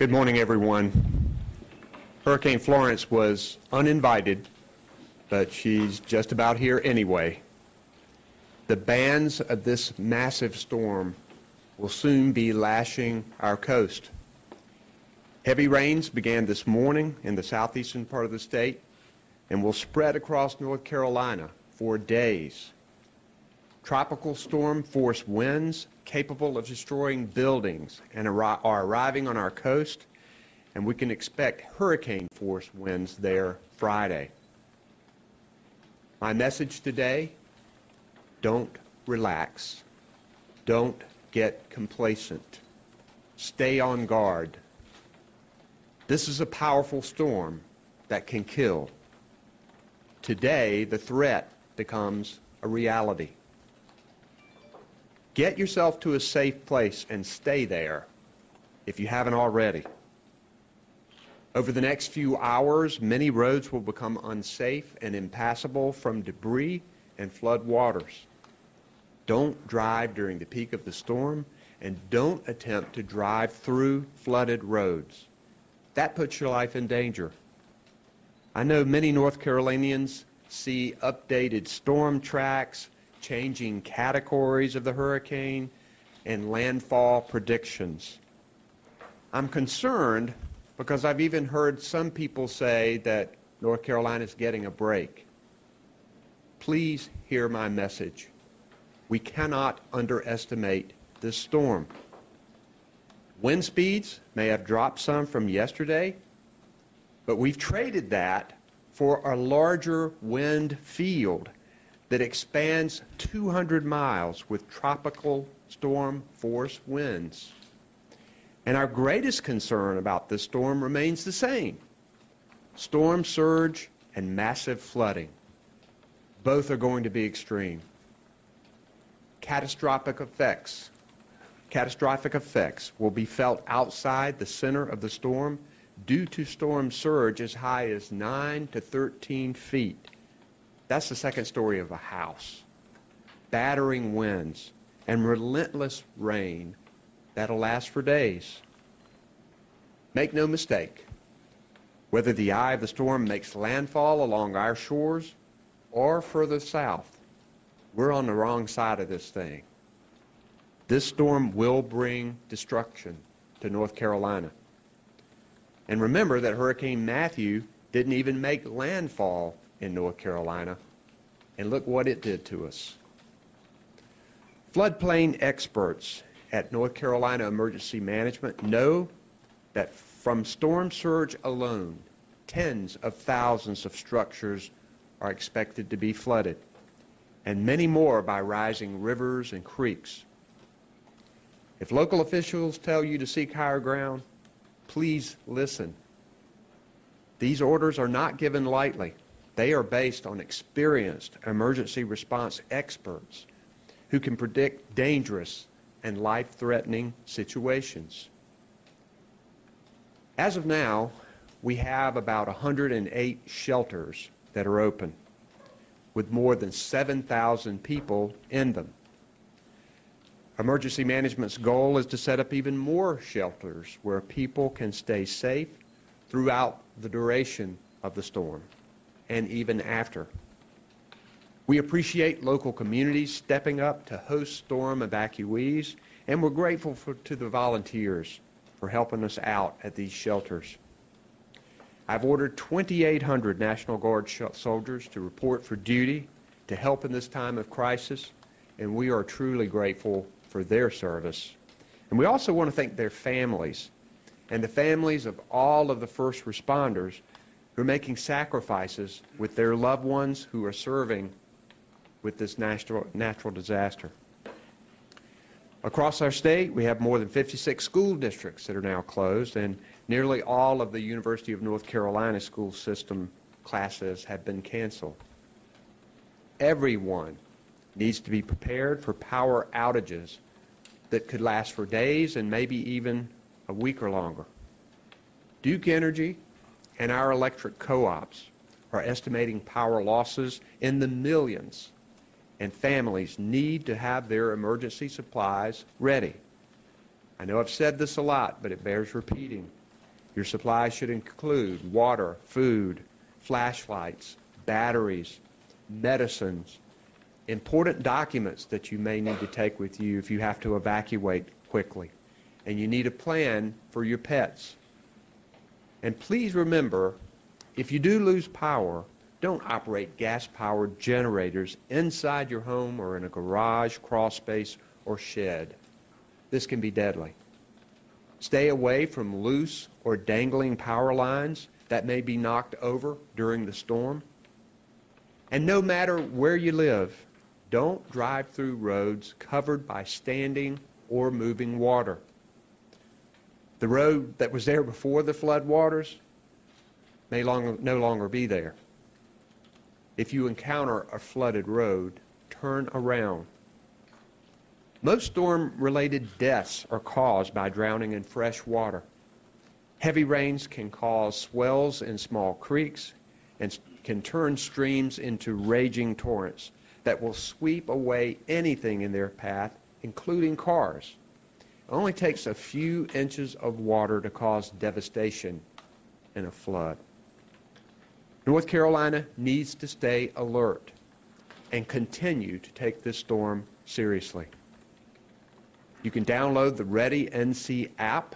Good morning, everyone. Hurricane Florence was uninvited, but she's just about here anyway. The bands of this massive storm will soon be lashing our coast. Heavy rains began this morning in the southeastern part of the state and will spread across North Carolina for days. Tropical storm force winds capable of destroying buildings and are arriving on our coast, and we can expect hurricane force winds there Friday. My message today: don't relax. Don't get complacent. Stay on guard. This is a powerful storm that can kill. Today, the threat becomes a reality. Get yourself to a safe place and stay there if you haven't already. Over the next few hours, many roads will become unsafe and impassable from debris and flood waters. Don't drive during the peak of the storm, and don't attempt to drive through flooded roads. That puts your life in danger. I know many North Carolinians see updated storm tracks, changing categories of the hurricane, and landfall predictions. I'm concerned because I've even heard some people say that North Carolina is getting a break. Please hear my message. We cannot underestimate this storm. Wind speeds may have dropped some from yesterday, but we've traded that for a larger wind field that expands 200 miles with tropical storm force winds. And our greatest concern about this storm remains the same: storm surge and massive flooding. Both are going to be extreme. Catastrophic effects will be felt outside the center of the storm due to storm surge as high as 9 to 13 feet. That's the second story of a house. Battering winds and relentless rain that'll last for days. Make no mistake, whether the eye of the storm makes landfall along our shores or further south, we're on the wrong side of this thing. This storm will bring destruction to North Carolina. And remember that Hurricane Matthew didn't even make landfall in North Carolina, and look what it did to us. Floodplain experts at North Carolina Emergency Management know that from storm surge alone, tens of thousands of structures are expected to be flooded, and many more by rising rivers and creeks. If local officials tell you to seek higher ground, please listen. These orders are not given lightly. They are based on experienced emergency response experts who can predict dangerous and life-threatening situations. As of now, we have about 108 shelters that are open, with more than 7,000 people in them. Emergency management's goal is to set up even more shelters where people can stay safe throughout the duration of the storm and even after. We appreciate local communities stepping up to host storm evacuees, and we're grateful to the volunteers for helping us out at these shelters. I've ordered 2,800 National Guard soldiers to report for duty to help in this time of crisis, and we are truly grateful for their service. And we also want to thank their families and the families of all of the first responders who are making sacrifices with their loved ones who are serving with this natural disaster. Across our state, we have more than 56 school districts that are now closed, and nearly all of the University of North Carolina school system classes have been canceled. Everyone needs to be prepared for power outages that could last for days and maybe even a week or longer. Duke Energy and our electric co-ops are estimating power losses in the millions, and families need to have their emergency supplies ready. I know I've said this a lot, but it bears repeating. Your supplies should include water, food, flashlights, batteries, medicines, important documents that you may need to take with you if you have to evacuate quickly. And you need a plan for your pets. And please remember, if you do lose power, don't operate gas-powered generators inside your home or in a garage, crawl space, or shed. This can be deadly. Stay away from loose or dangling power lines that may be knocked over during the storm. And no matter where you live, don't drive through roads covered by standing or moving water. The road that was there before the floodwaters may no longer be there. If you encounter a flooded road, turn around. Most storm-related deaths are caused by drowning in fresh water. Heavy rains can cause swells in small creeks and can turn streams into raging torrents that will sweep away anything in their path, including cars. It only takes a few inches of water to cause devastation in a flood. North Carolina needs to stay alert and continue to take this storm seriously. You can download the Ready NC app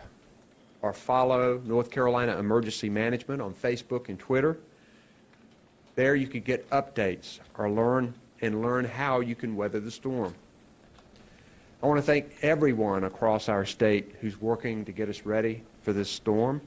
or follow North Carolina Emergency Management on Facebook and Twitter. There you can get updates or learn how you can weather the storm. I want to thank everyone across our state who's working to get us ready for this storm.